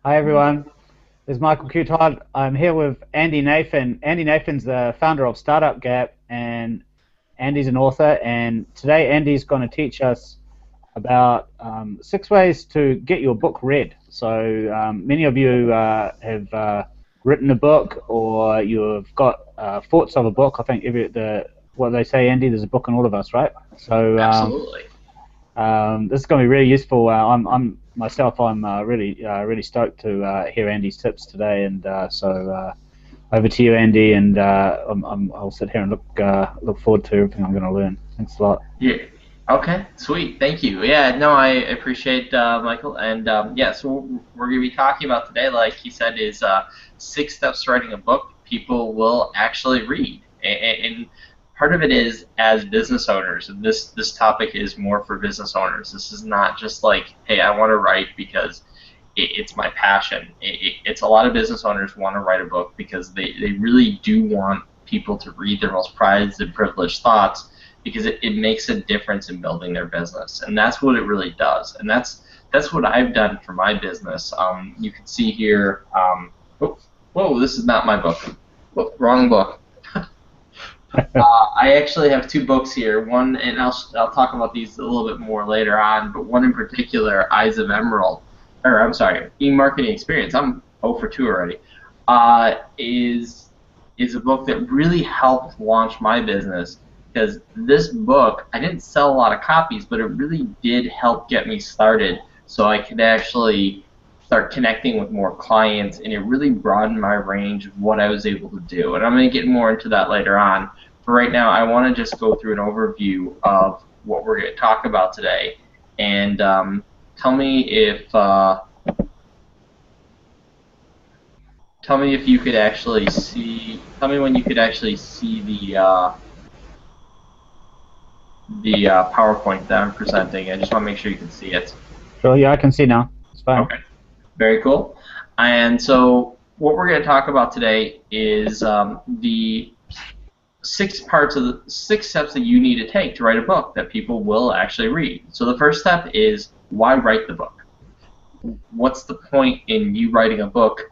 Hi everyone, this is Michael Coulthard. I'm here with Andy Nathan. Andy Nathan's the founder of Startup Gap, and Andy's an author. And today, Andy's going to teach us about 6 ways to get your book read. So many of you have written a book, or you've got thoughts of a book. I think what they say, Andy, there's a book in all of us, right? So Absolutely. this is going to be really useful. I'm myself. I'm really stoked to hear Andy's tips today, and over to you, Andy. And I'll sit here and look forward to everything I'm going to learn. Thanks a lot. Yeah. Okay. Sweet. Thank you. Yeah. No, I appreciate Michael. And yeah, so what we're going to be talking about today, like he said, is 6 steps to writing a book people will actually read. And part of it is as business owners. And this topic is more for business owners. This is not just like, hey, I want to write because it's my passion. It's a lot of business owners want to write a book because they really do want people to read their most prized and privileged thoughts because it makes a difference in building their business, and that's what it really does. And that's what I've done for my business. You can see here. Whoa, this is not my book. Whoa, wrong book. I actually have 2 books here. One, and I'll talk about these a little bit more later on. But one in particular, Eyes of Emerald, or I'm sorry, E-Marketing Experience. I'm 0 for 2 already. Is a book that really helped launch my business because this book, I didn't sell a lot of copies, but it really did help get me started so I could actually start connecting with more clients, and it really broadened my range of what I was able to do. And I'm going to get more into that later on. But right now, I want to just go through an overview of what we're going to talk about today. And tell me if you could actually see. Tell me when you could actually see the PowerPoint that I'm presenting. I just want to make sure you can see it. Sure, yeah, I can see now. It's fine. Okay. Very cool. And so what we're going to talk about today is the 6 steps that you need to take to write a book that people will actually read. So the first step is, why write the book? What's the point in you writing a book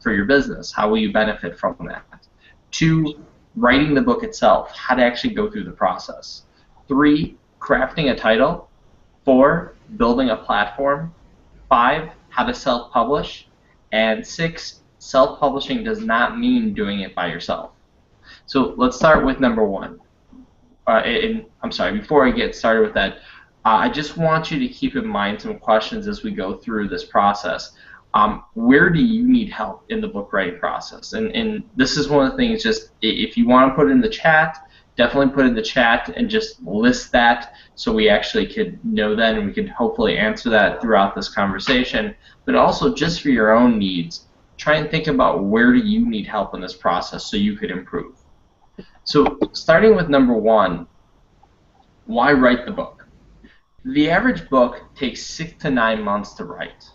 for your business? How will you benefit from that? 2, writing the book itself, how to actually go through the process. 3, crafting a title. 4, building a platform. 5, how to self-publish. And 6, self-publishing does not mean doing it by yourself. So let's start with number 1. I'm sorry, before I get started with that, I just want you to keep in mind some questions as we go through this process. Where do you need help in the book writing process? And this is one of the things, just if you want to put it in the chat, definitely put it in the chat and just list that so we actually could know that and we could hopefully answer that throughout this conversation. But also just for your own needs, try and think about where do you need help in this process so you could improve. So starting with number 1, why write the book? The average book takes 6 to 9 months to write.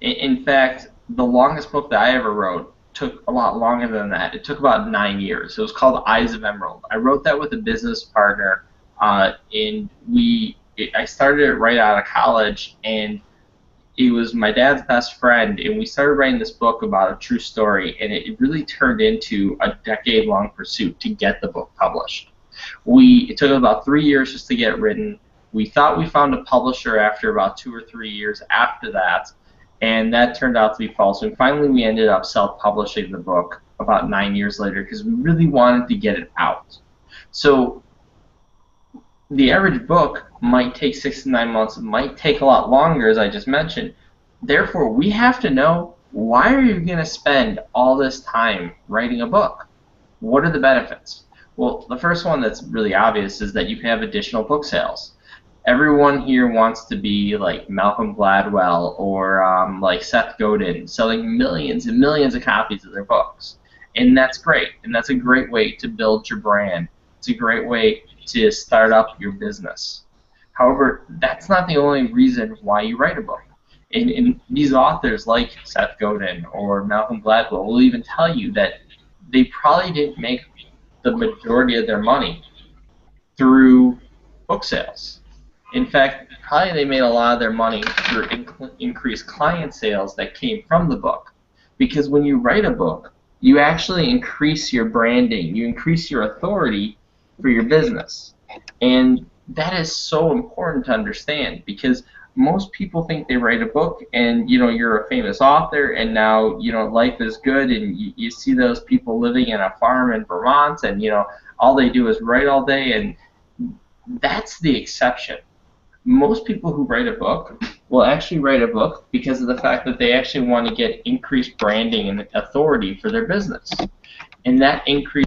In fact, the longest book that I ever wrote took a lot longer than that. It took about 9 years. It was called Eyes of Emerald. I wrote that with a business partner, and I started it right out of college, and it was my dad's best friend, and we started writing this book about a true story, and it really turned into a decade-long pursuit to get the book published. It took about 3 years just to get it written. We thought we found a publisher after about 2 or 3 years after that, and that turned out to be false. And finally, we ended up self-publishing the book about 9 years later because we really wanted to get it out. So the average book might take 6 to 9 months. It might take a lot longer, as I just mentioned. Therefore, we have to know, why are you going to spend all this time writing a book? What are the benefits? Well, the first one that's really obvious is that you can have additional book sales. Everyone here wants to be like Malcolm Gladwell or like Seth Godin, selling millions and millions of copies of their books. And that's great. And that's a great way to build your brand. It's a great way to start up your business. However, that's not the only reason why you write a book. And these authors like Seth Godin or Malcolm Gladwell will even tell you that they probably didn't make the majority of their money through book sales. In fact, probably they made a lot of their money through increased client sales that came from the book. Because when you write a book, you actually increase your branding, you increase your authority for your business. And that is so important to understand because most people think they write a book and you're a famous author and now life is good and you see those people living in a farm in Vermont and all they do is write all day, and that's the exception. Most people who write a book will actually write a book because of the fact that they actually want to get increased branding and authority for their business. And that increase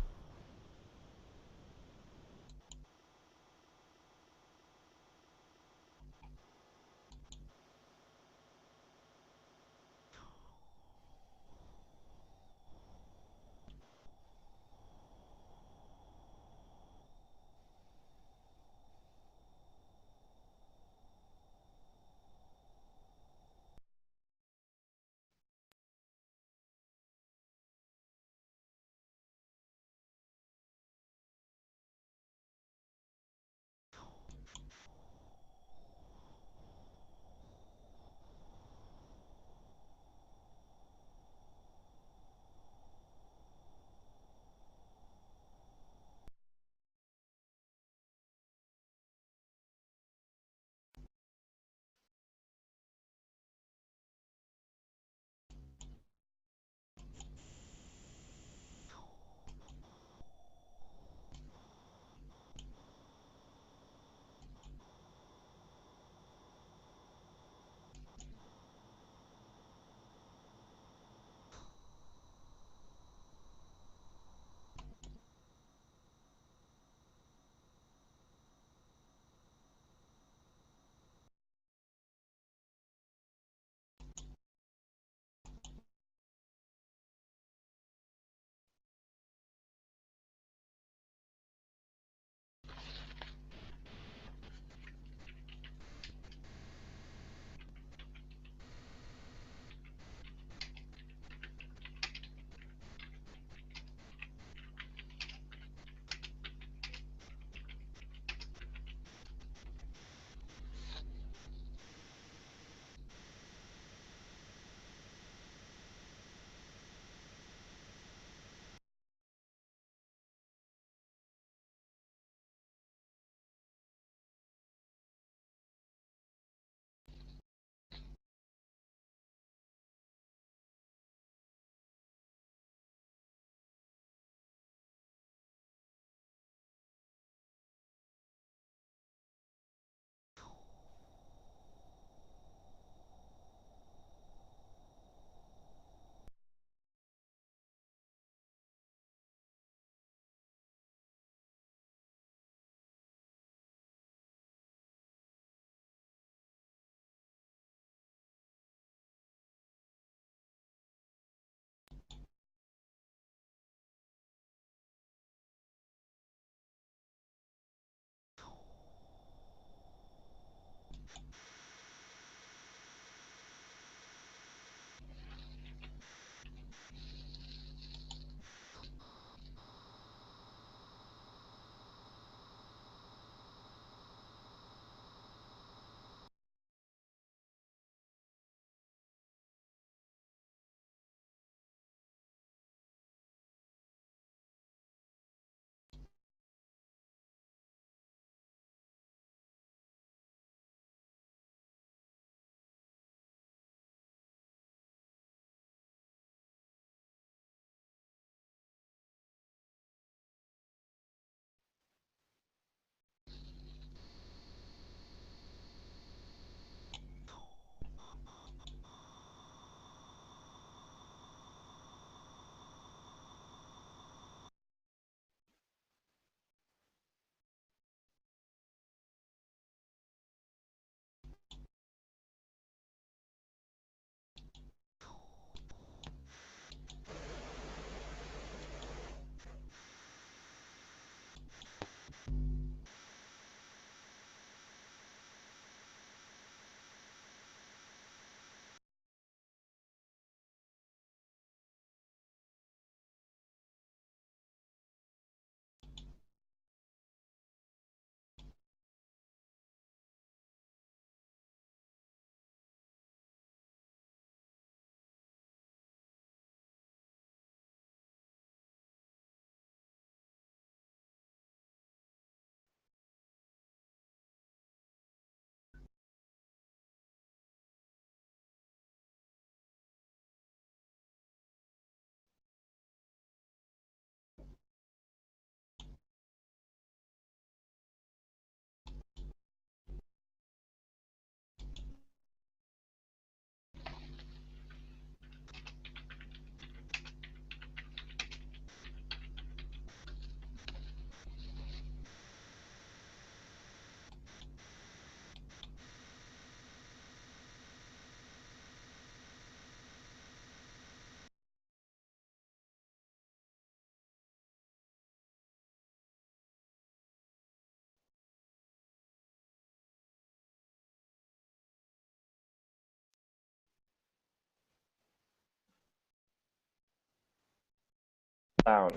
Sound.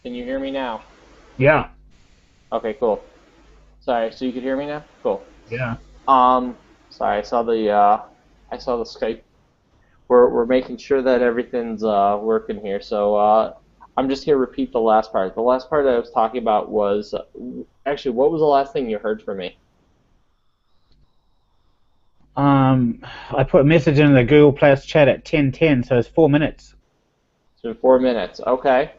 Can you hear me now? Yeah. Okay, cool. Sorry, so you can hear me now? Cool. Yeah. Um, sorry, I saw the Skype. We're making sure that everything's working here. So I'm just gonna repeat the last part. The last part I was talking about was actually, what was the last thing you heard from me? I put a message in the Google Plus chat at 10:10, so it's 4 minutes. It's been 4 minutes. Okay.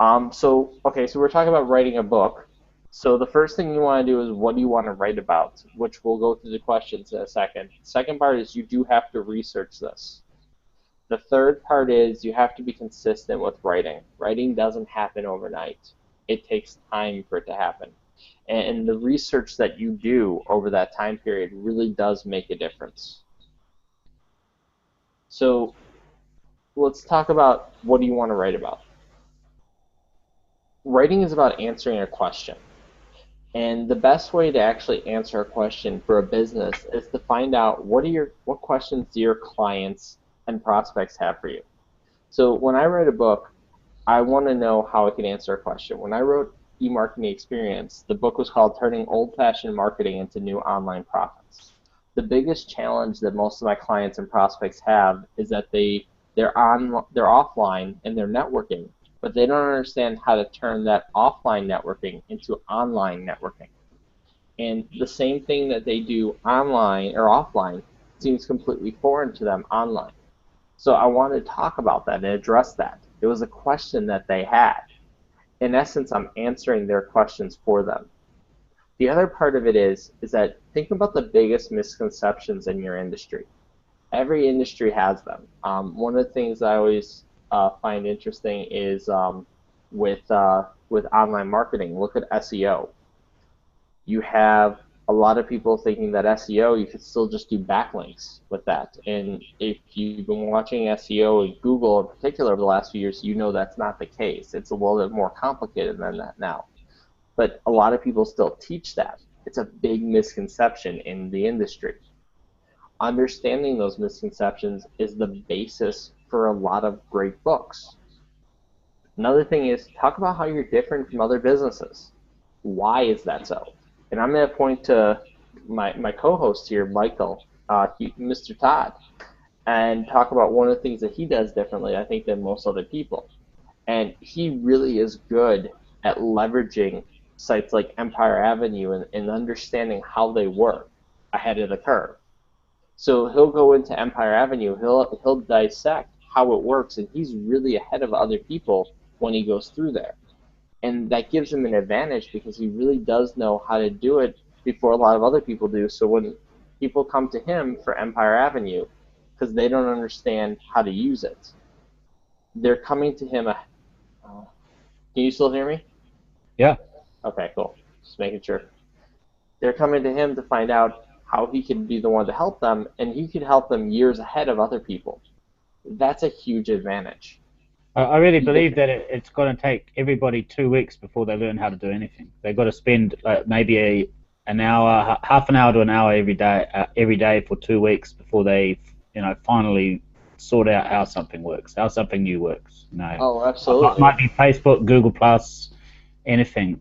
So we're talking about writing a book. So the first thing you want to do is what do you want to write about, which we'll go through the questions in a second. Second part is you do have to research this. The third part is you have to be consistent with writing. Writing doesn't happen overnight. It takes time for it to happen. And the research that you do over that time period really does make a difference. So let's talk about what do you want to write about. Writing is about answering a question. And the best way to actually answer a question for a business is to find out what questions do your clients and prospects have for you. So when I write a book, I want to know how I can answer a question. When I wrote E-Marketing Experience, the book was called Turning Old-Fashioned Marketing into New Online Profits. The biggest challenge that most of my clients and prospects have is that they're offline and they're networking, but they don't understand how to turn that offline networking into online networking. And the same thing that they do online or offline seems completely foreign to them online. So I wanted to talk about that and address that. It was a question that they had. In essence, I'm answering their questions for them. The other part of it is that think about the biggest misconceptions in your industry. Every industry has them. One of the things I always find interesting is with online marketing. Look at SEO. You have a lot of people thinking that SEO, you could still just do backlinks with that. And if you've been watching SEO and Google in particular over the last few years, you know that's not the case. It's a little bit more complicated than that now. But a lot of people still teach that. It's a big misconception in the industry. Understanding those misconceptions is the basis for a lot of great books. Another thing is talk about how you're different from other businesses. Why is that so? And I'm going to point to my co-host here, Michael, Mr. Todd, and talk about one of the things that he does differently, I think, than most other people. And he really is good at leveraging sites like Empire Avenue and understanding how they work ahead of the curve. So he'll go into Empire Avenue, he'll dissect how it works, and he's really ahead of other people when he goes through there. And that gives him an advantage because he really does know how to do it before a lot of other people do. So when people come to him for Empire Avenue because they don't understand how to use it, they're coming to him. Can you still hear me? Yeah. Okay, cool. Just making sure. They're coming to him to find out how he can be the one to help them, and he can help them years ahead of other people. That's a huge advantage. I really believe that it's going to take everybody 2 weeks before they learn how to do anything. They've got to spend maybe an hour, half an hour to an hour every day for 2 weeks before they, finally sort out how something works, how something new works. Oh, absolutely. It might be Facebook, Google Plus, anything,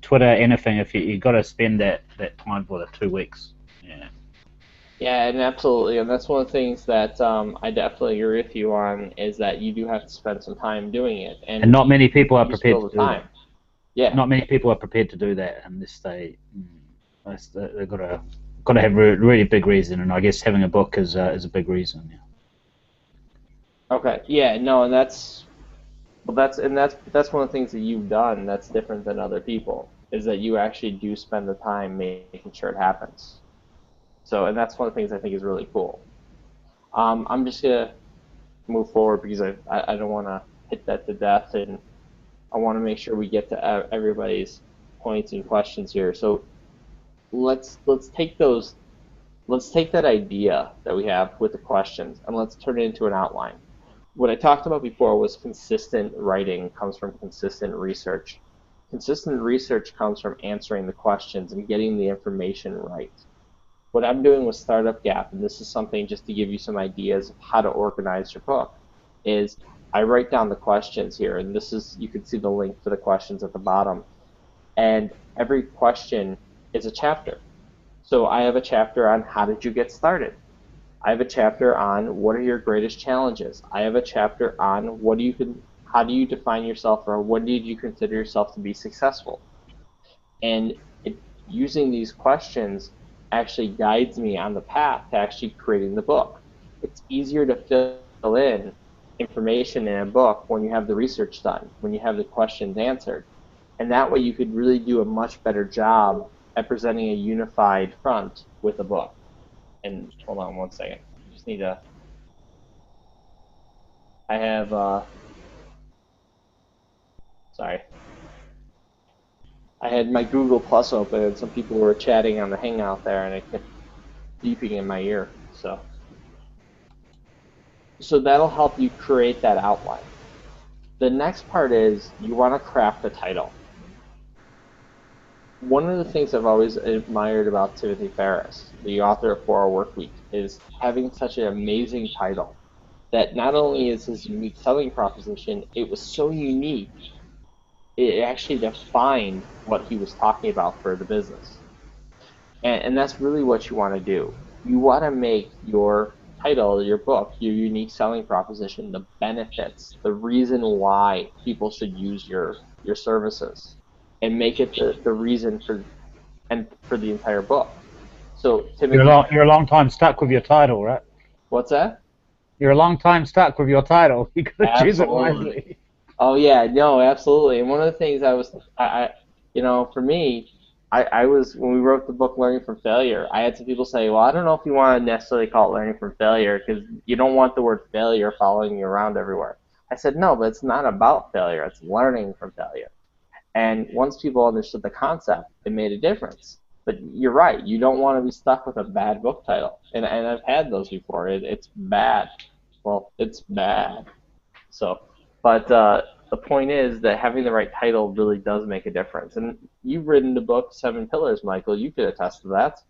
Twitter, anything. If you've got to spend that time for the 2 weeks. Yeah. Yeah, and absolutely, and that's one of the things that I definitely agree with you on is that you do have to spend some time doing it, And not many people are prepared to do time. that. Yeah. Not many people are prepared to do that unless they've got to have a really big reason, and I guess having a book is a big reason. Yeah. Okay. Yeah. No, and that's one of the things that you've done that's different than other people is that you actually do spend the time making sure it happens. So, and that's one of the things I think is really cool. I'm just gonna move forward because I don't want to hit that to death, and I want to make sure we get to everybody's points and questions here. So let's take that idea that we have with the questions and let's turn it into an outline. What I talked about before was consistent writing comes from consistent research. Consistent research comes from answering the questions and getting the information right. What I'm doing with Startup Gap, and this is something just to give you some ideas of how to organize your book, is I write down the questions here, and this is, you can see the link for the questions at the bottom. And every question is a chapter. So I have a chapter on how did you get started? I have a chapter on what are your greatest challenges? I have a chapter on how do you define yourself, or when did you consider yourself to be successful? And using these questions actually guides me on the path to actually creating the book. It's easier to fill in information in a book when you have the research done, when you have the questions answered. And that way you could really do a much better job at presenting a unified front with a book. And hold on one second. I just need to. I have. Sorry. I had my Google Plus open, and some people were chatting on the Hangout there, and it kept beeping in my ear. So that'll help you create that outline. The next part is you want to craft a title. One of the things I've always admired about Timothy Ferriss, the author of 4 Hour Workweek, is having such an amazing title that not only is his unique selling proposition, it was so unique, it actually defined what he was talking about for the business. And that's really what you want to do. You want to make your title, your book, your unique selling proposition, the benefits, the reason why people should use your services, and make it the reason for the entire book. So Timothy, you're a long time stuck with your title, right? What's that? You're a long time stuck with your title. You got to choose it wisely. Oh yeah, no, absolutely. And one of the things for me, I was, when we wrote the book Learning from Failure, I had some people say, well, I don't know if you want to necessarily call it Learning from Failure because you don't want the word failure following you around everywhere. I said, no, but it's not about failure. It's learning from failure. And once people understood the concept, it made a difference. But you're right. You don't want to be stuck with a bad book title. And I've had those before. It's bad. Well, it's bad. But the point is that having the right title really does make a difference. And you've written the book 7 Pillars, Michael. You could attest to that.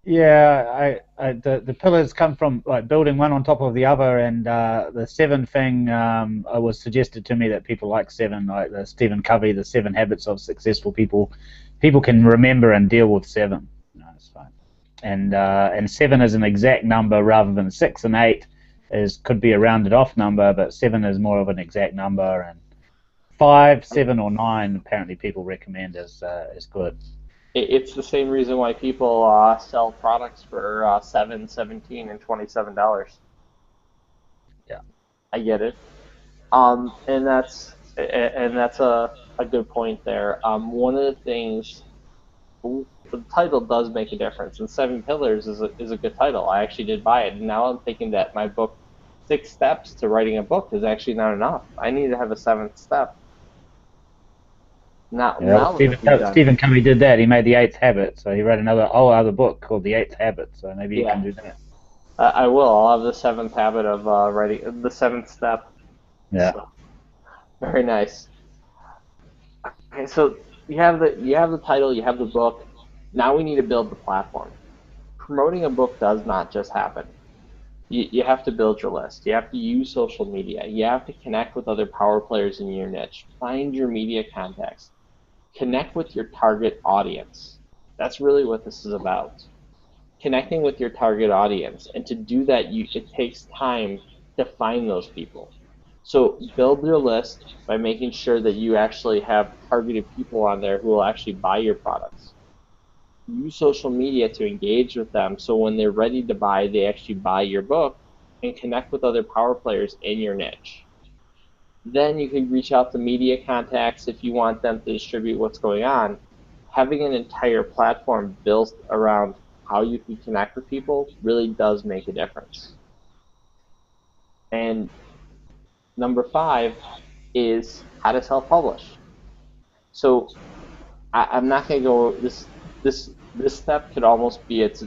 Yeah, the pillars come from like building one on top of the other, and the 7 thing was suggested to me that people like 7, like the Stephen Covey, the 7 habits of successful people. People can remember and deal with 7. No, it's fine. And 7 is an exact number rather than 6 and 8 could be a rounded off number, but 7 is more of an exact number, and 5, 7, or 9 apparently people recommend is good. It's the same reason why people sell products for $7, $17, and $27. Yeah, I get it, and that's a good point there. One of the things, the title does make a difference, and 7 Pillars is a good title. I actually did buy it, and now I'm thinking that my book, 6 Steps to Writing a Book, is actually not enough. I need to have a 7th step. Stephen Covey did that. He made the 8th habit, so he wrote whole other book called The 8th Habit. So maybe you can do that. I will. I'll have the 7th habit of writing the 7th step. Yeah. So, very nice. Okay, so you have the title, you have the book. Now we need to build the platform. Promoting a book does not just happen. You have to build your list. You have to use social media. You have to connect with other power players in your niche. Find your media contacts. Connect with your target audience. That's really what this is about. Connecting with your target audience. And to do that, it takes time to find those people. So build your list by making sure that you actually have targeted people on there who will actually buy your products. Use social media to engage with them so when they're ready to buy, they actually buy your book, and connect with other power players in your niche. Then you can reach out to media contacts if you want them to distribute what's going on. Having an entire platform built around how you can connect with people really does make a difference. And number 5 is how to self-publish. So I'm not going to go, this step could almost be its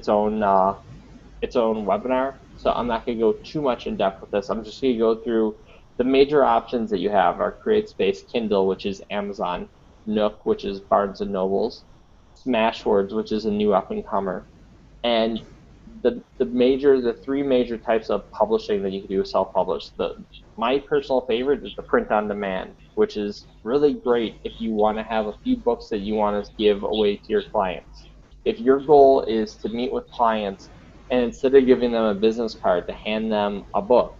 own webinar, so I'm not going to go too much in depth with this. I'm just going to go through the major options that you have are CreateSpace, Kindle, which is Amazon, Nook, which is Barnes & Noble's, Smashwords, which is a new up-and-comer. And the three major types of publishing that you can do self-publish. My personal favorite is the print on demand, which is really great if you want to have a few books that you want to give away to your clients. If your goal is to meet with clients and instead of giving them a business card to hand them a book,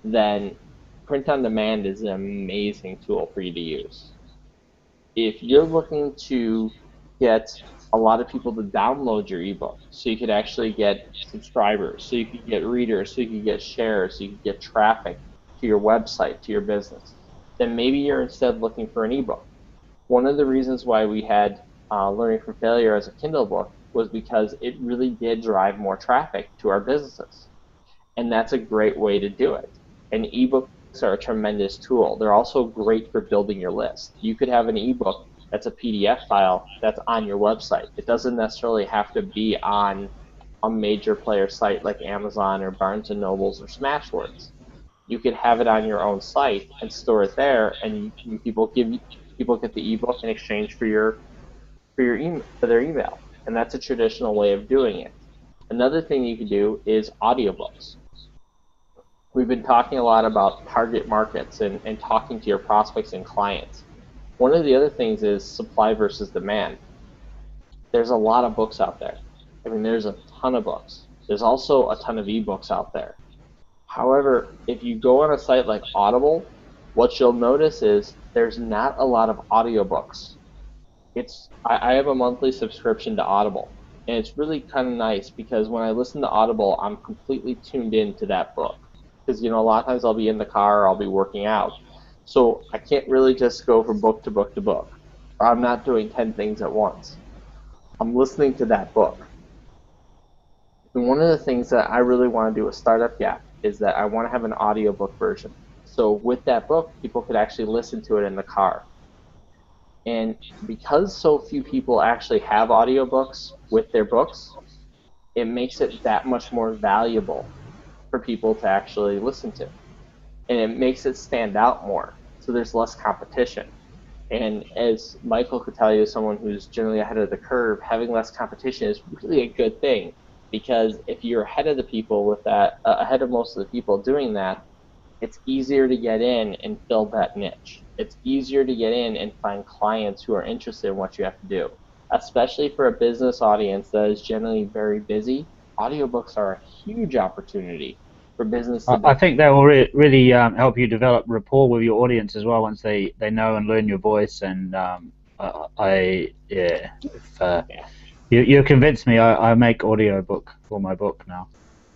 then print on demand is an amazing tool for you to use. If you're looking to get a lot of people to download your ebook, so you could actually get subscribers, so you could get readers, so you could get shares, so you could get traffic to your website, to your business, then maybe you're instead looking for an ebook. One of the reasons why we had Learning from Failure as a Kindle book was because it really did drive more traffic to our businesses. And that's a great way to do it. And ebooks are a tremendous tool. They're also great for building your list. You could have an ebook that's a PDF file that's on your website. It doesn't necessarily have to be on a major player site like Amazon or Barnes & Nobles or Smashwords. You could have it on your own site and store it there, and people get the ebook in exchange for their email, and that's a traditional way of doing it. Another thing you can do is audiobooks. We've been talking a lot about target markets and talking to your prospects and clients. One of the other things is supply versus demand. There's a lot of books out there. I mean, there's a ton of books. There's also a ton of ebooks out there. However, if you go on a site like Audible, what you'll notice is there's not a lot of audiobooks. I have a monthly subscription to Audible, and it's really kind of nice because when I listen to Audible, I'm completely tuned into that book. Because, a lot of times I'll be in the car or I'll be working out. So I can't really just go from book to book to book. Or I'm not doing 10 things at once. I'm listening to that book. And one of the things that I really want to do with Startup Gap is that I want to have an audiobook version. So with that book, people could actually listen to it in the car. And because so few people actually have audiobooks with their books, it makes it that much more valuable for people to actually listen to. And it makes it stand out more, so there's less competition. And as Michael could tell you, someone who's generally ahead of the curve, having less competition is really a good thing, because if you're ahead of the people with that, ahead of most of the people doing that, it's easier to get in and fill that niche. It's easier to get in and find clients who are interested in what you have to do. Especially for a business audience that is generally very busy, audiobooks are a huge opportunity for business. I think that will really help you develop rapport with your audience as well once they know and learn your voice. And you convinced me. I make audiobook for my book now.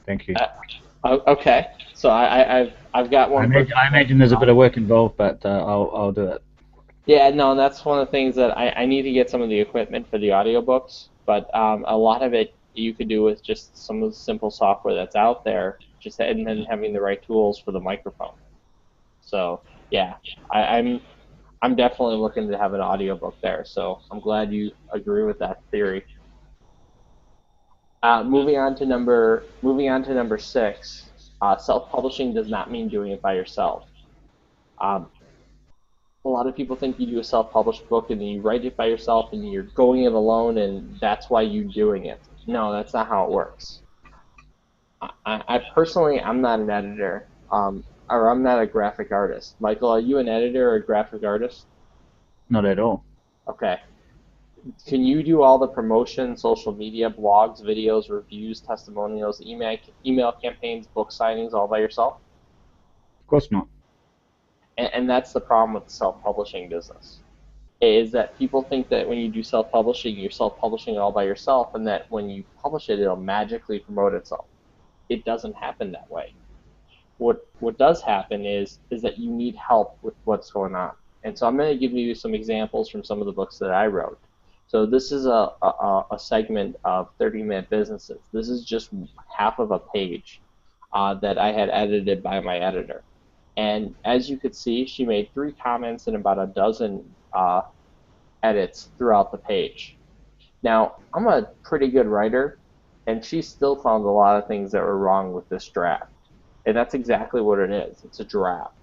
Thank you. Okay, so I've got one. I imagine there's a bit of work involved, but I'll do it. Yeah, no, that's one of the things that I need to get some of the equipment for the audiobooks, but a lot of it you could do with just some of the simple software that's out there, and then having the right tools for the microphone. So yeah, I'm definitely looking to have an audiobook there. So I'm glad you agree with that theory. Moving on to number 6. Self-publishing does not mean doing it by yourself. A lot of people think you do a self-published book and then you write it by yourself and you're going it alone and that's why you're doing it. No, that's not how it works. I personally, I'm not an editor, or I'm not a graphic artist. Michael, are you an editor or a graphic artist? Not at all. Okay. Can you do all the promotion, social media, blogs, videos, reviews, testimonials, email campaigns, book signings all by yourself? Of course not. And that's the problem with the self-publishing business, is that people think that when you do self-publishing, you're self-publishing it all by yourself, and that when you publish it, it'll magically promote itself. It doesn't happen that way. What does happen is that you need help with what's going on. And so I'm going to give you some examples from some of the books that I wrote. So this is a segment of 30-minute businesses. This is just half of a page that I had edited by my editor. And as you could see, she made 3 comments and about a dozen edits throughout the page. Now, I'm a pretty good writer, and she still found a lot of things that were wrong with this draft. And that's exactly what it is. It's a draft.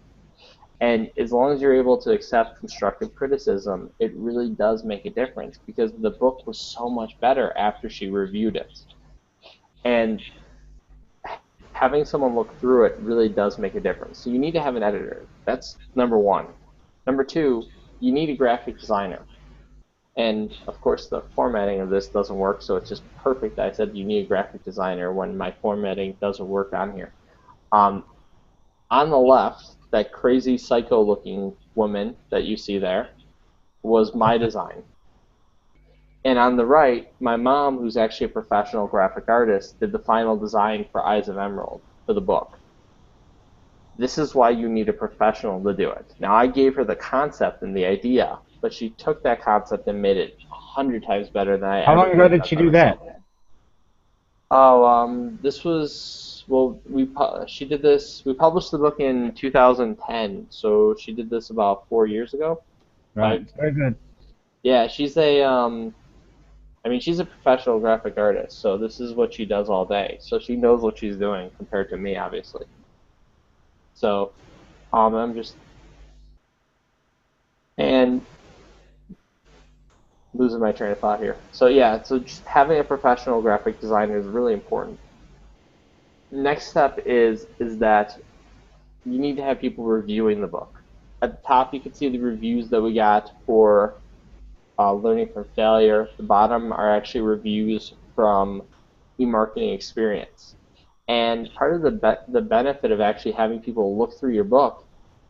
And as long as you're able to accept constructive criticism, it really does make a difference, because the book was so much better after she reviewed it. And having someone look through it really does make a difference. So you need to have an editor. That's number one. Number two, you need a graphic designer. And of course, the formatting of this doesn't work, so it's just perfect that I said you need a graphic designer when my formatting doesn't work on here. On the left, that crazy psycho-looking woman that you see there was my design. And on the right, my mom, who's actually a professional graphic artist, did the final design for Eyes of Emerald for the book. This is why you need a professional to do it. Now, I gave her the concept and the idea, but she took that concept and made it 100 times better than I ever How long ago could have did she done do myself. that? Oh, this was, well, she did this, we published the book in 2010, so she did this about 4 years ago. Right. Very good. Yeah, she's she's a professional graphic artist, so this is what she does all day. So she knows what she's doing compared to me, obviously. So, I'm just, and losing my train of thought here. So yeah, so just having a professional graphic designer is really important. Next step is that you need to have people reviewing the book. At the top, you can see the reviews that we got for Learning from Failure. The bottom are actually reviews from eMarketing Experience. And part of the benefit of actually having people look through your book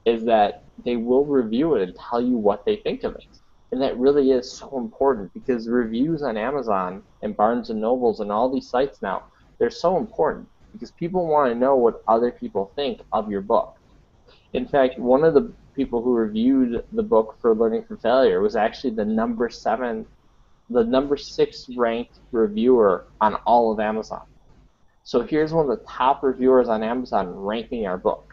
is that they will review it and tell you what they think of it. And that really is so important because reviews on Amazon and Barnes and Nobles and all these sites now, they're so important because people want to know what other people think of your book. In fact, one of the people who reviewed the book for Learning from Failure was actually the number 6 ranked reviewer on all of Amazon. So here's one of the top reviewers on Amazon ranking our book.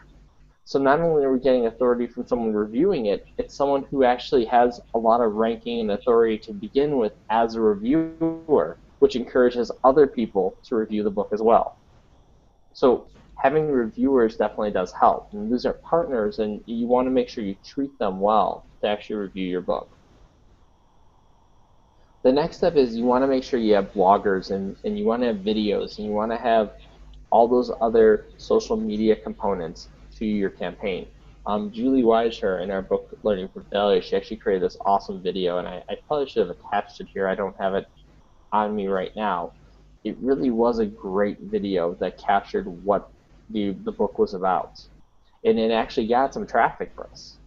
So not only are we getting authority from someone reviewing it, it's someone who actually has a lot of ranking and authority to begin with as a reviewer, which encourages other people to review the book as well. So having reviewers definitely does help. And these are partners, and you want to make sure you treat them well to actually review your book. The next step is you want to make sure you have bloggers and you want to have videos and you want to have all those other social media components to your campaign. Julie Weisher in our book Learning from Failure, she actually created this awesome video, and I probably should have attached it here. I don't have it on me right now. It really was a great video that captured what the book was about. And it actually got some traffic for us.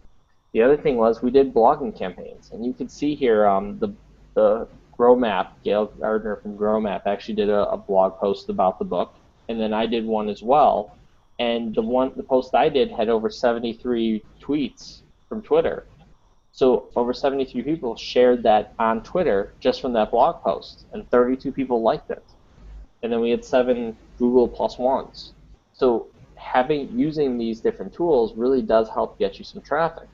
The other thing was we did blogging campaigns, and you can see here the GrowMap, Gail Gardner from GrowMap actually did a blog post about the book, and then I did one as well. And the post I did had over 73 tweets from Twitter. So over 73 people shared that on Twitter just from that blog post, and 32 people liked it. And then we had 7 Google +1s. So using these different tools really does help get you some traffic.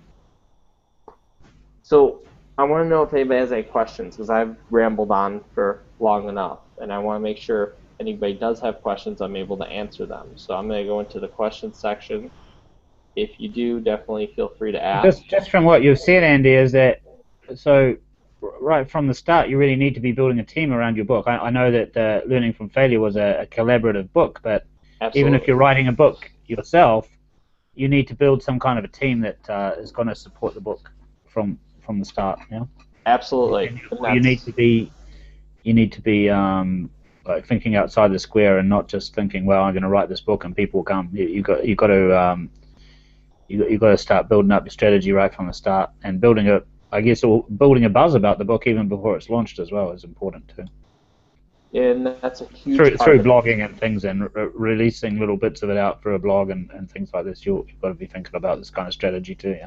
So I want to know if anybody has any questions, because I've rambled on for long enough, and I want to make sure if anybody does have questions, I'm able to answer them. So I'm going to go into the questions section. If you do, definitely feel free to ask. Just from what you've said, Andy, is that so right from the start, you really need to be building a team around your book. I know that Learning from Failure was a collaborative book, but Absolutely. Even if you're writing a book yourself, you need to build some kind of a team that is going to support the book from the start. You know? Absolutely. You need to be like thinking outside the square and not just thinking, well, I'm going to write this book and people will come. You got to start building up your strategy right from the start, and building a buzz about the book even before it's launched as well is important too. And that's a huge through blogging and things, and releasing little bits of it out for a blog and things like this. You've got to be thinking about this kind of strategy too.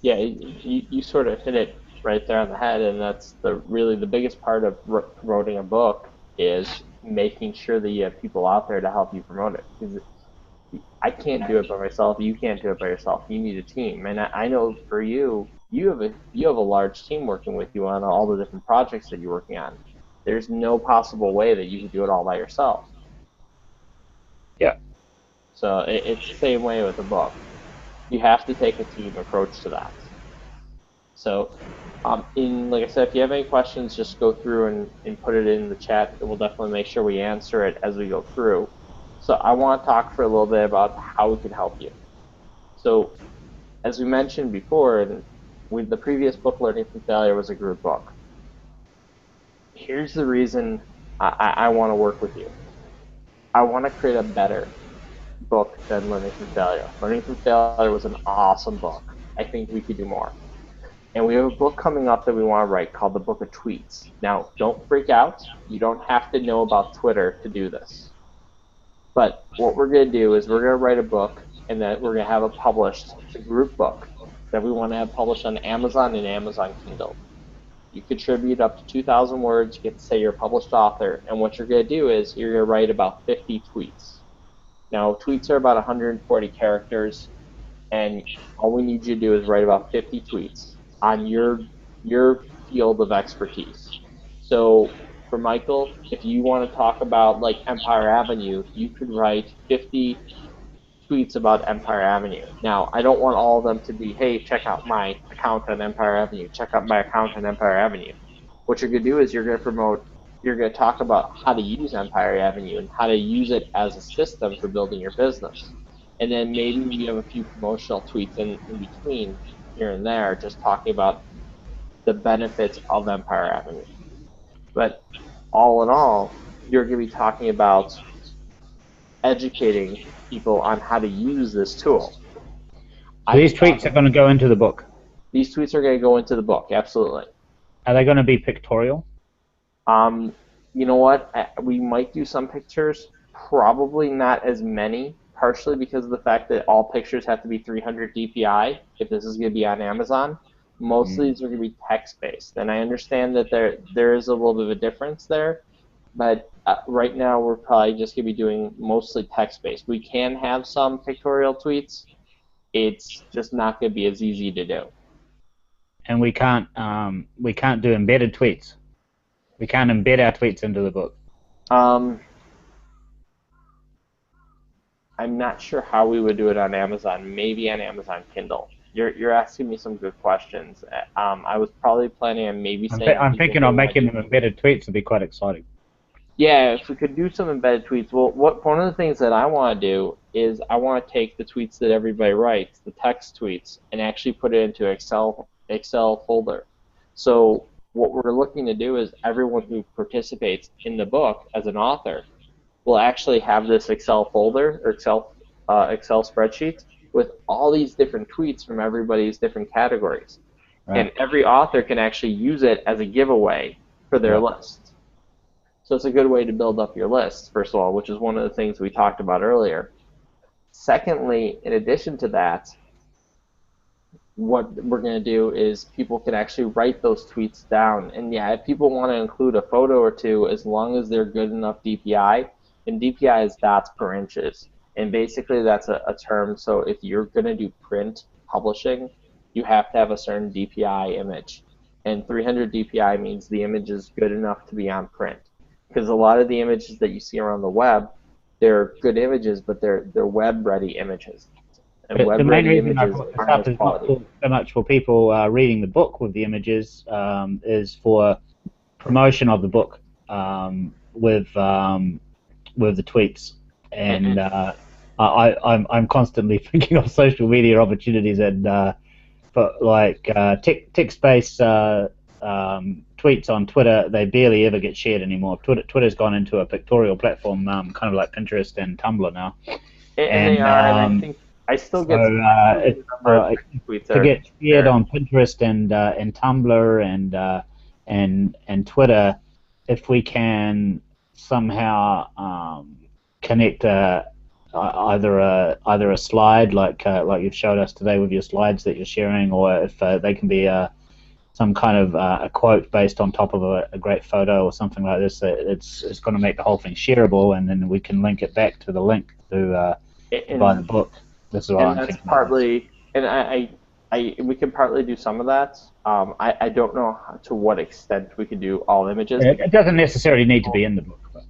Yeah, you sort of hit it right there on the head, and that's really the biggest part of promoting a book is making sure that you have people out there to help you promote it. Because I can't do it by myself. You can't do it by yourself. You need a team, and I know for you have a large team working with you on all the different projects that you're working on. There's no possible way that you could do it all by yourself. Yeah. So it's the same way with a book. You have to take a team approach to that. So Like I said, if you have any questions, just go through and put it in the chat, and we'll definitely make sure we answer it as we go through. So I want to talk for a little bit about how we can help you. So as we mentioned before, and the previous book, Learning from Failure, was a group book. Here's the reason I want to work with you. I want to create a better book than Learning from Failure. Learning from Failure was an awesome book. I think we could do more. And we have a book coming up that we want to write called The Book of Tweets. Now, don't freak out. You don't have to know about Twitter to do this. But what we're going to do is we're going to write a book, and then we're going to have it published, a group book that we want to have published on Amazon and Amazon Kindle. You contribute up to 2,000 words. You get to say you're a published author. And what you're going to do is you're going to write about 50 tweets. Now, tweets are about 140 characters, and all we need you to do is write about 50 tweets on your field of expertise. So for Michael, if you want to talk about like Empire Avenue, you could write 50 tweets about Empire Avenue. Now, I don't want all of them to be, hey, check out my account on Empire Avenue, check out my account on Empire Avenue. What you're going to do is you're going to talk about how to use Empire Avenue and how to use it as a system for building your business. And then maybe you have a few promotional tweets in between here and there, just talking about the benefits of Empire Avenue. But all in all, you're going to be talking about educating people on how to use this tool. These tweets are going to go into the book. These tweets are going to go into the book, absolutely. Are they going to be pictorial? You know what? We might do some pictures, probably not as many, partially because of the fact that all pictures have to be 300 DPI if this is going to be on Amazon. Most of these are going to be text-based, and I understand that there is a little bit of a difference there, but right now we're probably just going to be doing mostly text-based. We can have some pictorial tweets. It's just not going to be as easy to do. And we can't do embedded tweets. We can't embed our tweets into the book. I'm not sure how we would do it on Amazon. Maybe on Amazon Kindle. You're asking me some good questions. I was probably planning on maybe saying. I'm thinking of making them embedded tweets. Would be quite exciting. Yeah, if we could do some embedded tweets. Well, one of the things that I want to do is I want to take the tweets that everybody writes, the text tweets, and actually put it into Excel folder. So what we're looking to do is everyone who participates in the book as an author will actually have this Excel folder or Excel spreadsheet with all these different tweets from everybody's different categories. Right. And every author can actually use it as a giveaway for their list. So it's a good way to build up your list, first of all, which is one of the things we talked about earlier. Secondly, in addition to that, what we're going to do is people can actually write those tweets down. And yeah, if people want to include a photo or two, as long as they're good enough DPI, and DPI is dots per inches. And basically that's a term, so if you're going to do print publishing, you have to have a certain DPI image. And 300 DPI means the image is good enough to be on print. Because a lot of the images that you see around the web, they're good images, but they're web-ready images. And web-ready images aren't as quality. So much for people reading the book with the images is for promotion of the book with the tweets. And I'm constantly thinking of social media opportunities, and for like text-based tweets on Twitter, they barely ever get shared anymore. Twitter's gone into a pictorial platform, kind of like Pinterest and Tumblr now. And they are, and I think I still get tweets to get shared on Pinterest and Tumblr and Twitter. If we can somehow connect either a slide like you've showed us today with your slides that you're sharing, or if they can be some kind of a quote based on top of a great photo or something like this, it's going to make the whole thing shareable, and then we can link it back to the link to buy the book. This is what I'm thinking. Partly, and we can partly do some of that. I don't know to what extent we can do all images. It doesn't necessarily need to be in the book. But,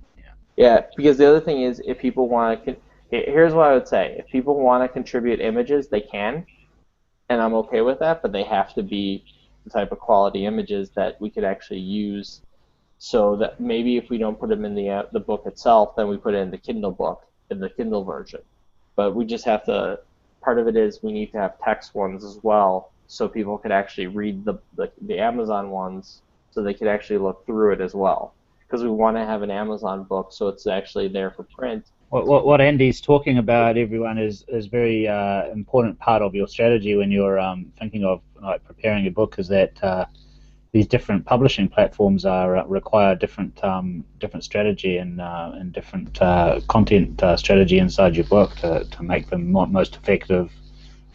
yeah, because the other thing is, if people want to, here's what I would say: if people want to contribute images, they can, and I'm okay with that, but they have to be the type of quality images that we could actually use, so that maybe if we don't put them in the book itself, then we put it in the Kindle book, in the Kindle version. But we just have to, part of it is we need to have text ones as well, so people could actually read the Amazon ones, so they could actually look through it as well. Because we want to have an Amazon book, so it's actually there for print. What Andy's talking about, everyone, is very important part of your strategy when you're thinking of like preparing a book. Is that these different publishing platforms require different strategy and different content strategy inside your book to make them most effective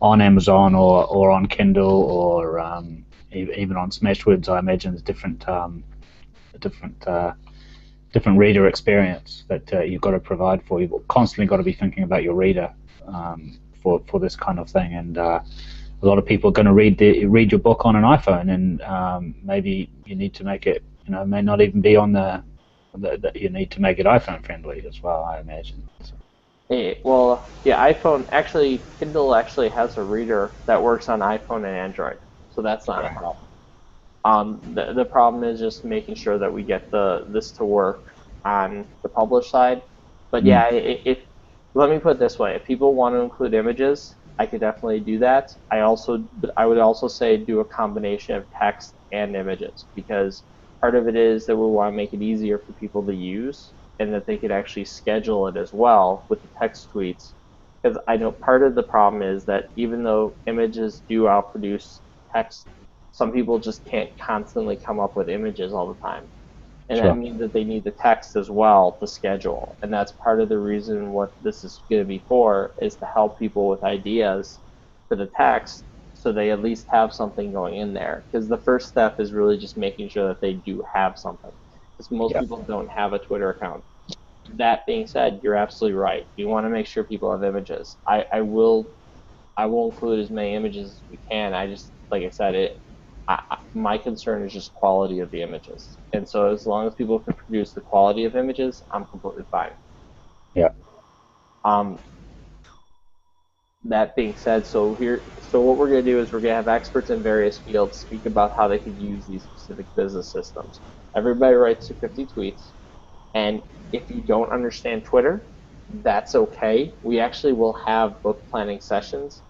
on Amazon or on Kindle or even on Smashwords. I imagine there's different reader experience that you've got to provide for. You've constantly got to be thinking about your reader for this kind of thing. And a lot of people are going to read your book on an iPhone, and maybe you need to make it, may not even be on you need to make it iPhone friendly as well, I imagine. Well, yeah, Kindle actually has a reader that works on iPhone and Android, so that's not a problem. The problem is just making sure that we get this to work on the published side. But yeah, let me put it this way: if people want to include images, I could definitely do that. I would also say do a combination of text and images, because part of it is that we want to make it easier for people to use, and that they could actually schedule it as well with the text tweets. Because I know part of the problem is that even though images do outproduce text, some people just can't constantly come up with images all the time. And Sure. That means that they need the text as well to schedule. And that's part of the reason what this is going to be for, is to help people with ideas for the text, so they at least have something going in there. Because the first step is really just making sure that they do have something. Because most people don't have a Twitter account. That being said, you're absolutely right. You want to make sure people have images. I will include as many images as we can. I just, like I said, my concern is just quality of the images. And so as long as people can produce the quality of images, I'm completely fine. Yeah. That being said, so what we're going to do is we're going to have experts in various fields speak about how they could use these specific business systems. Everybody writes 250 tweets, and if you don't understand Twitter, that's okay. We actually will have book planning sessions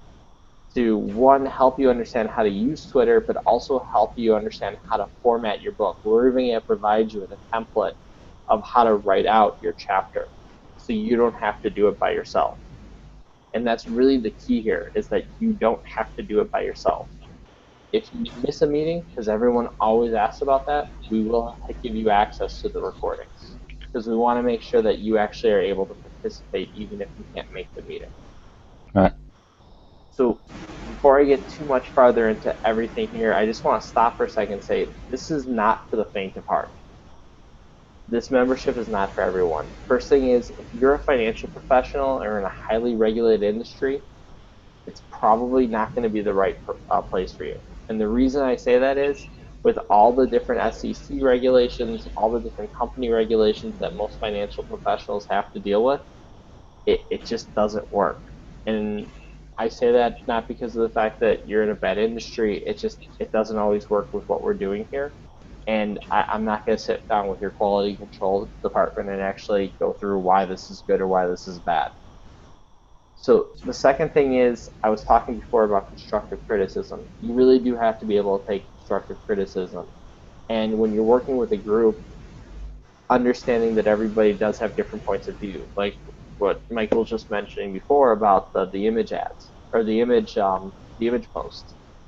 to, one, help you understand how to use Twitter, but also help you understand how to format your book. We're even going to provide you with a template of how to write out your chapter, so you don't have to do it by yourself. And that's really the key here, is that you don't have to do it by yourself. If you miss a meeting, because everyone always asks about that, we will give you access to the recordings, because we want to make sure that you actually are able to participate even if you can't make the meeting. Right. So before I get too much farther into everything here, I just want to stop for a second and say this is not for the faint of heart. This membership is not for everyone. First thing is, if you're a financial professional or in a highly regulated industry, it's probably not going to be the right place for you. And the reason I say that is, with all the different SEC regulations, all the different company regulations that most financial professionals have to deal with, it just doesn't work. And I say that not because of the fact that you're in a bad industry, it doesn't always work with what we're doing here. And I'm not going to sit down with your quality control department and actually go through why this is good or why this is bad. So the second thing is, I was talking before about constructive criticism. You really do have to be able to take constructive criticism. And when you're working with a group, understanding that everybody does have different points of view, like what Michael was just mentioning before about the image ads, or the image post.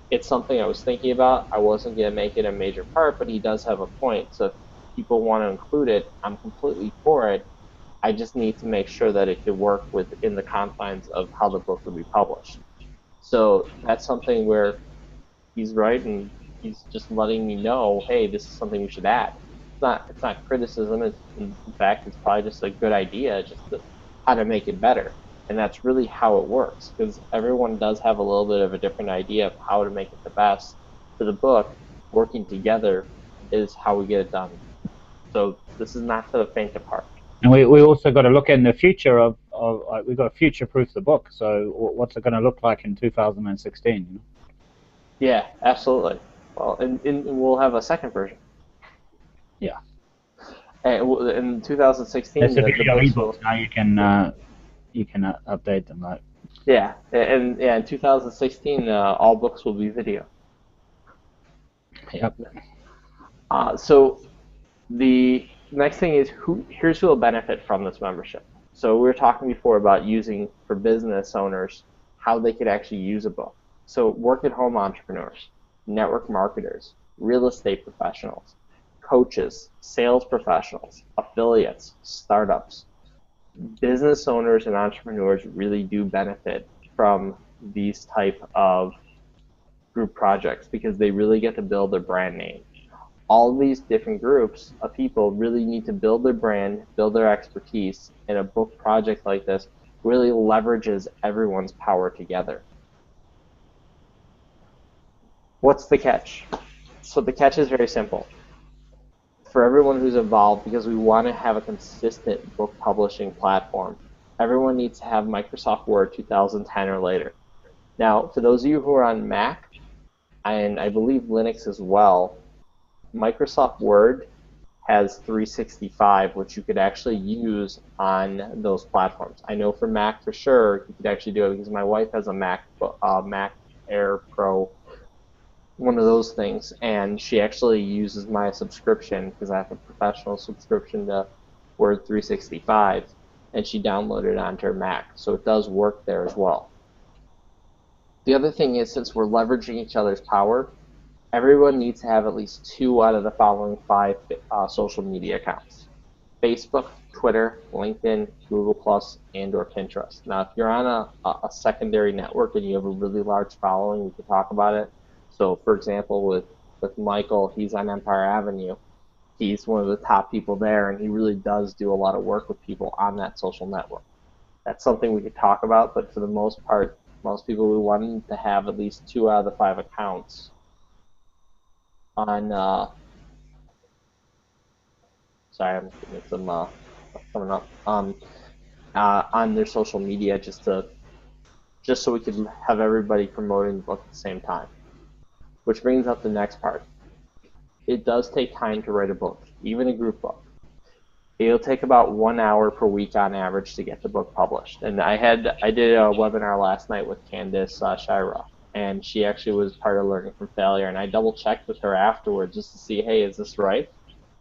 It's something I was thinking about. I wasn't going to make it a major part, but he does have a point. So if people want to include it, I'm completely for it. I just need to make sure that it could work within the confines of how the book would be published. So that's something where he's right, and he's just letting me know, hey, this is something we should add. It's not criticism. In fact, it's probably just a good idea, just how to make it better. And that's really how it works, because everyone does have a little bit of a different idea of how to make it the best for the book. Working together is how we get it done. So this is not for the faint of heart. And we also got to look in the future of we've got to future-proof the book. So what's it going to look like in 2016? Yeah, absolutely. Well, and we'll have a second version. Yeah. And in 2016, That's the if you got books will, ebooks now. You can update them, right? yeah, and yeah, in 2016, all books will be video. Yep. So the next thing is here's who will benefit from this membership. So we were talking before about using for business owners how they could actually use a book. So work at home entrepreneurs, network marketers, real estate professionals, coaches, sales professionals, affiliates, startups. Business owners and entrepreneurs really do benefit from these type of group projects because they really get to build their brand name. All of these different groups of people really need to build their brand, build their expertise, and a book project like this really leverages everyone's power together. What's the catch? So the catch is very simple. For everyone who's involved, because we want to have a consistent book publishing platform, everyone needs to have Microsoft Word 2010 or later. Now, for those of you who are on Mac, and I believe Linux as well, Microsoft Word has 365, which you could actually use on those platforms. I know for Mac for sure you could actually do it because my wife has a Mac Air Pro, one of those things, and she actually uses my subscription because I have a professional subscription to Word 365, and she downloaded it onto her Mac, so it does work there as well. The other thing is, since we're leveraging each other's power, everyone needs to have at least 2 out of the following 5 social media accounts: Facebook, Twitter, LinkedIn, Google+, and or Pinterest. Now, if you're on a secondary network and you have a really large following, we could talk about it. So, for example, with Michael, he's on Empire Avenue. He's one of the top people there, and he really does do a lot of work with people on that social network. That's something we could talk about, but for the most part, most people, we want to have at least 2 out of the 5 accounts on, sorry, I'm getting some coming up, on their social media just so we can have everybody promoting the book at the same time. Which brings up the next part. It does take time to write a book, even a group book. It'll take about 1 hour per week on average to get the book published. And I did a webinar last night with Candice Shira, and she actually was part of Learning from Failure, and I double-checked with her afterwards just to see, hey, is this right?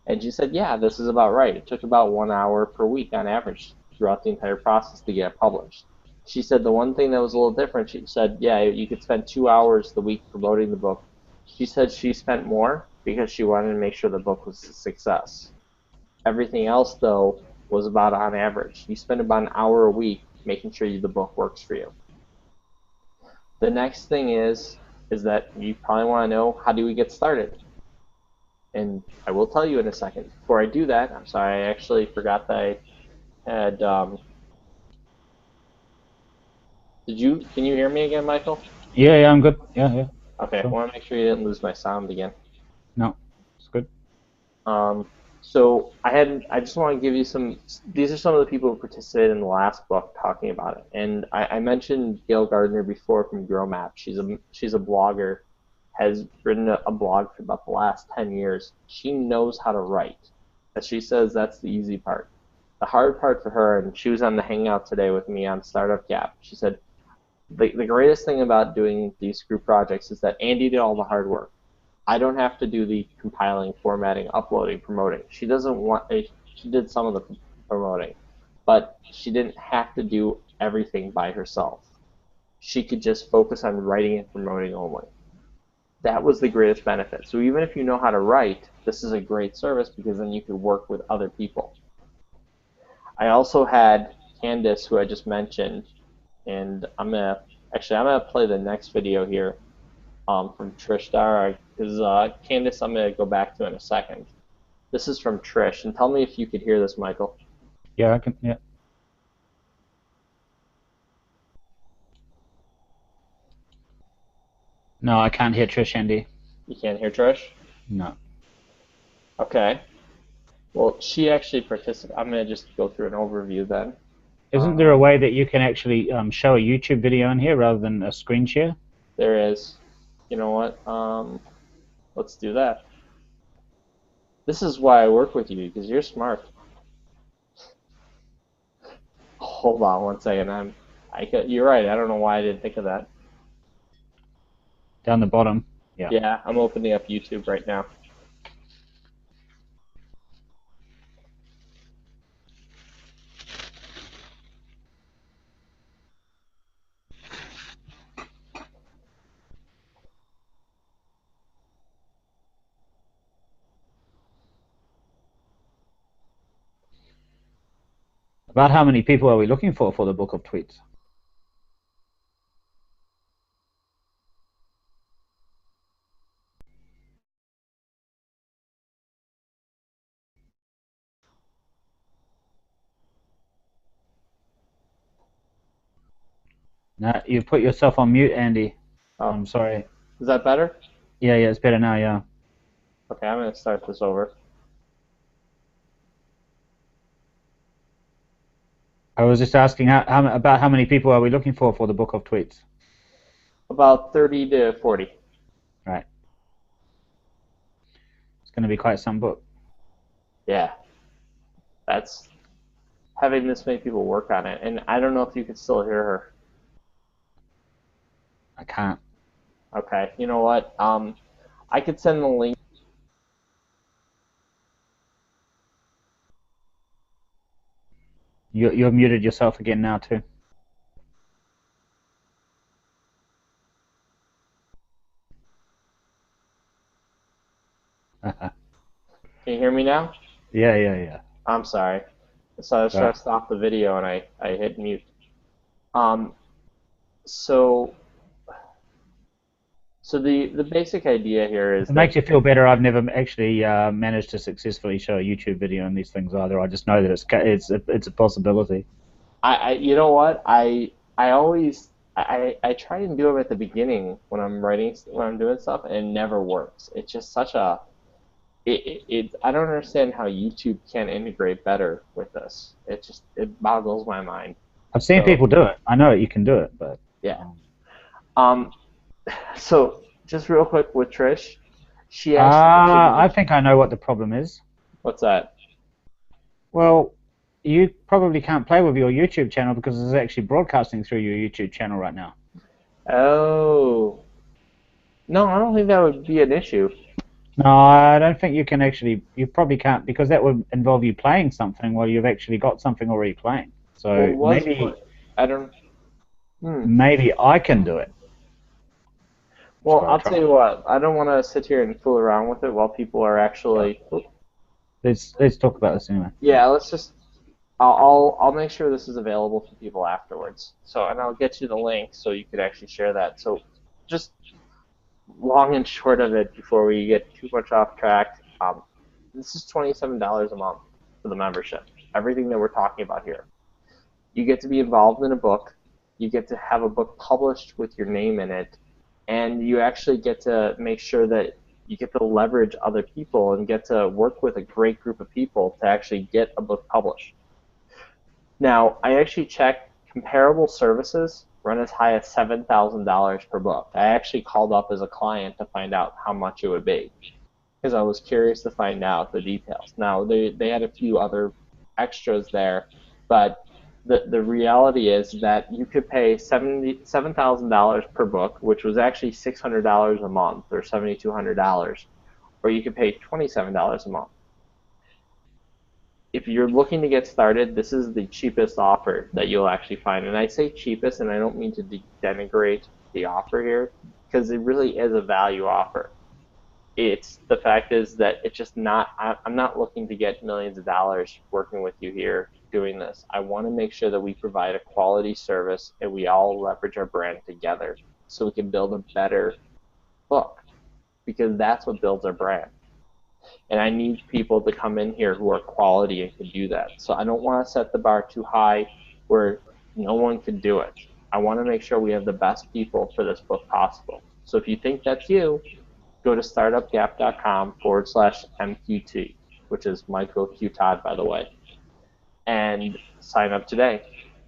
And she said, yeah, this is about right. It took about 1 hour per week on average throughout the entire process to get it published. She said the one thing that was a little different, she said, yeah, you could spend 2 hours the week promoting the book. She said she spent more because she wanted to make sure the book was a success. Everything else, though, was about on average. You spend about an hour a week making sure the book works for you. The next thing is that you probably want to know, how do we get started? And I will tell you in a second. Before I do that, I'm sorry, I actually forgot that I had, can you hear me again, Michael? Yeah, I'm good. Yeah. Okay, sure. I want to make sure you didn't lose my sound again. No, it's good. So I just want to give you these are some of the people who participated in the last book talking about it. And I mentioned Gail Gardner before from GrowMap. She's a blogger, has written a blog for about the last 10 years. She knows how to write. As she says, that's the easy part. The hard part for her, and she was on the Hangout today with me on Startup Gap, she said, the greatest thing about doing these group projects is that Andy did all the hard work. I don't have to do the compiling, formatting, uploading, promoting. She did some of the promoting, but she didn't have to do everything by herself. She could just focus on writing and promoting only. That was the greatest benefit. So even if you know how to write, this is a great service because then you could work with other people. I also had Candice, who I just mentioned, and I'm gonna play the next video here from Trish Dara, because Candice I'm gonna go back to in a second. This is from Trish, and tell me if you could hear this, Michael. Yeah, I can. Yeah. No, I can't hear Trish, Andy. You can't hear Trish? No. Okay. Well, she actually participated. I'm going to just go through an overview then. Isn't there a way that you can actually show a YouTube video in here rather than a screen share? There is. You know what? Let's do that. This is why I work with you, because you're smart. Hold on one second. You're right. I don't know why I didn't think of that. Down the bottom. Yeah. Yeah, I'm opening up YouTube right now. About how many people are we looking for the book of tweets? No, you put yourself on mute, Andy. Oh, I'm sorry. is that better? Yeah, it's better now, yeah. Okay, I'm going to start this over. I was just asking about how many people are we looking for the book of tweets? About 30 to 40. Right. It's going to be quite some book. Yeah. That's having this many people work on it. And I don't know if you can still hear her. I can't. Okay, you know what? I could send the link. You're muted yourself again now, too. Can you hear me now? Yeah. I'm sorry. So I was trying to stop the video and I hit mute. So the basic idea here is It makes you feel better. I've never actually managed to successfully show a YouTube video on these things either. I just know that it's a possibility. You know what? I always try and do them at the beginning when I'm doing stuff, and it never works. It's just such a I don't understand how YouTube can't integrate better with this. It boggles my mind. I've seen people do it. I know you can do it, but yeah. So just real quick with Trish, she actually. I think I know what the problem is. What's that? Well, you probably can't play with your YouTube channel because it's actually broadcasting through your YouTube channel right now. Oh. No, I don't think that would be an issue. No, I don't think you can actually. You probably can't because that would involve you playing something while you've actually got something already playing. So maybe I don't. Maybe I can do it. Well, I'll tell you what. I don't want to sit here and fool around with it while people are actually. Let's talk about this anyway. Yeah, let's just. I'll make sure this is available for people afterwards. So, and I'll get you the link so you could actually share that. So, just long and short of it, before we get too much off track, this is $27 a month for the membership. Everything that we're talking about here. You get to be involved in a book. You get to have a book published with your name in it, and you actually get to make sure that you get to leverage other people and get to work with a great group of people to actually get a book published. Now, I actually checked comparable services run as high as $7,000 per book. I actually called up as a client to find out how much it would be because I was curious to find out the details. Now, they had a few other extras there, but the reality is that you could pay $7,000 per book, which was actually $600 a month or $7,200, or you could pay $27 a month. If you're looking to get started, this is the cheapest offer that you'll actually find. And I say cheapest, and I don't mean to denigrate the offer here, because it really is a value offer. The fact is that it's just not, I'm not looking to get millions of dollars working with you here doing this. I want to make sure that we provide a quality service and we all leverage our brand together so we can build a better book, because that's what builds our brand. And I need people to come in here who are quality and can do that. So I don't want to set the bar too high where no one can do it. I want to make sure we have the best people for this book possible. So if you think that's you, go to startupgap.com/MQT, which is Michael Q. Todd, by the way, and sign up today.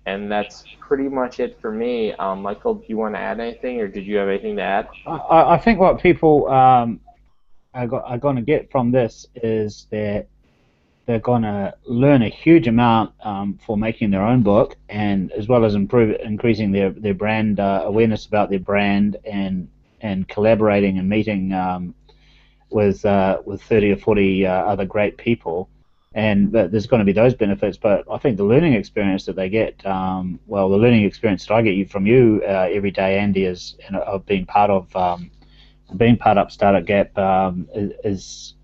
And that's pretty much it for me. Michael, do you want to add anything, or did you have anything to add? I think what people are going to get from this is that they're going to learn a huge amount for making their own book, and as well as increasing their brand awareness about their brand, and collaborating and meeting with 30 or 40 other great people. And there's going to be those benefits, but I think the learning experience that they get, the learning experience that I get from you every day, Andy, is of being part of Startup Gap is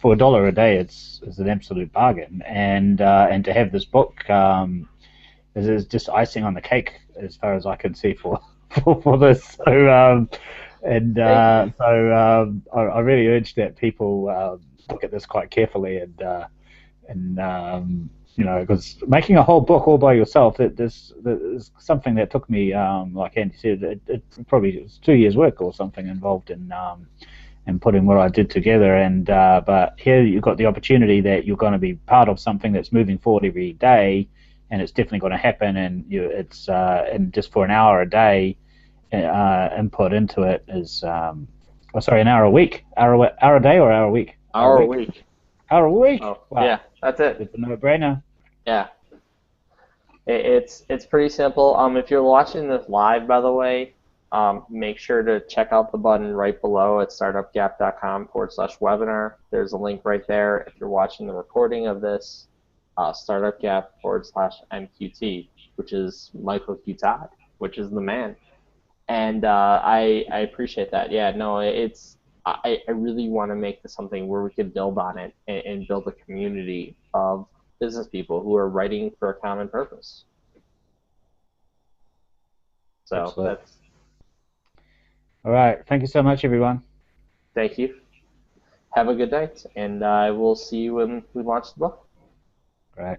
for $1 a day, it's an absolute bargain, and to have this book is just icing on the cake as far as I can see for this. So I really urge that people look at this quite carefully, and because making a whole book all by yourself, that is something that took me, like Andy said, it probably was 2 years work or something involved in putting what I did together. And but here you've got the opportunity that you're going to be part of something that's moving forward every day, and it's definitely going to happen. And and just for an hour a day, input into it is an hour a week, hour a day or hour a week. Hour a week. Hour a week. Oh, wow. Yeah, that's it. It's a no-brainer. Yeah. It's pretty simple. If you're watching this live, by the way, make sure to check out the button right below at startupgap.com/webinar. There's a link right there. If you're watching the recording of this, startupgap/MQT, which is Michael Q. Todd, which is the man. And I appreciate that. Yeah, no, I really want to make this something where we could build on it and build a community of business people who are writing for a common purpose. So Absolutely. that's. All right. Thank you so much, everyone. Thank you. Have a good night, and I will see you when we launch the book. Great.